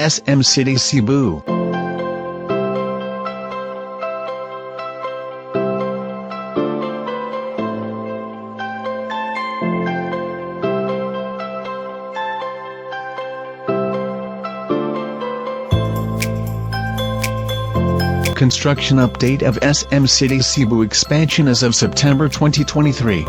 SM City Cebu. Construction update of SM City Cebu expansion as of September 2023.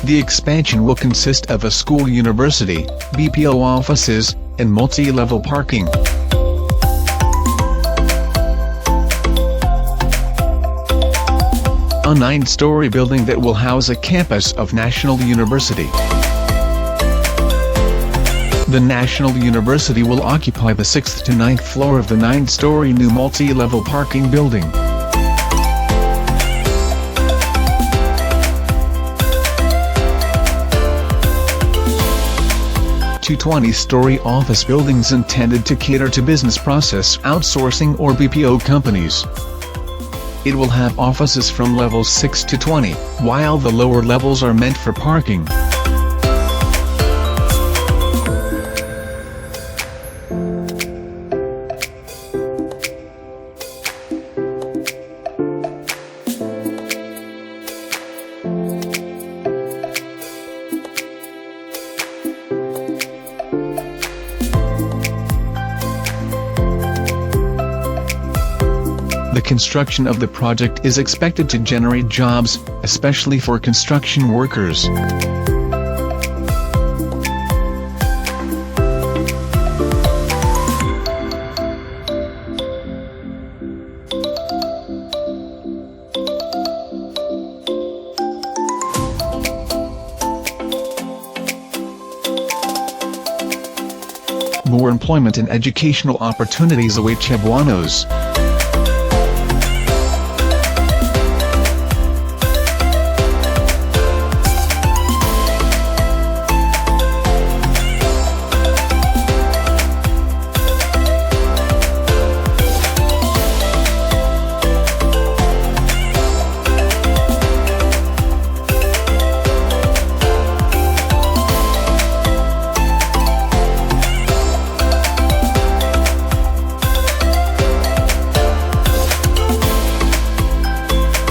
The expansion will consist of a school, university, BPO offices, and multi-level parking. A 9-story building that will house a campus of National University. The National University will occupy the 6th to 9th floor of the 9-story new multi-level parking building. Two 20-story office buildings intended to cater to business process outsourcing or BPO companies. It will have offices from levels 6 to 20, while the lower levels are meant for parking. The construction of the project is expected to generate jobs, especially for construction workers. More employment and educational opportunities await Cebuanos.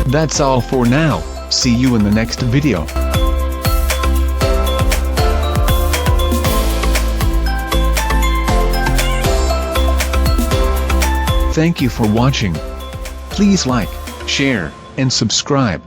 That's all for now. See you in the next video. Thank you for watching. Please like, share, and subscribe.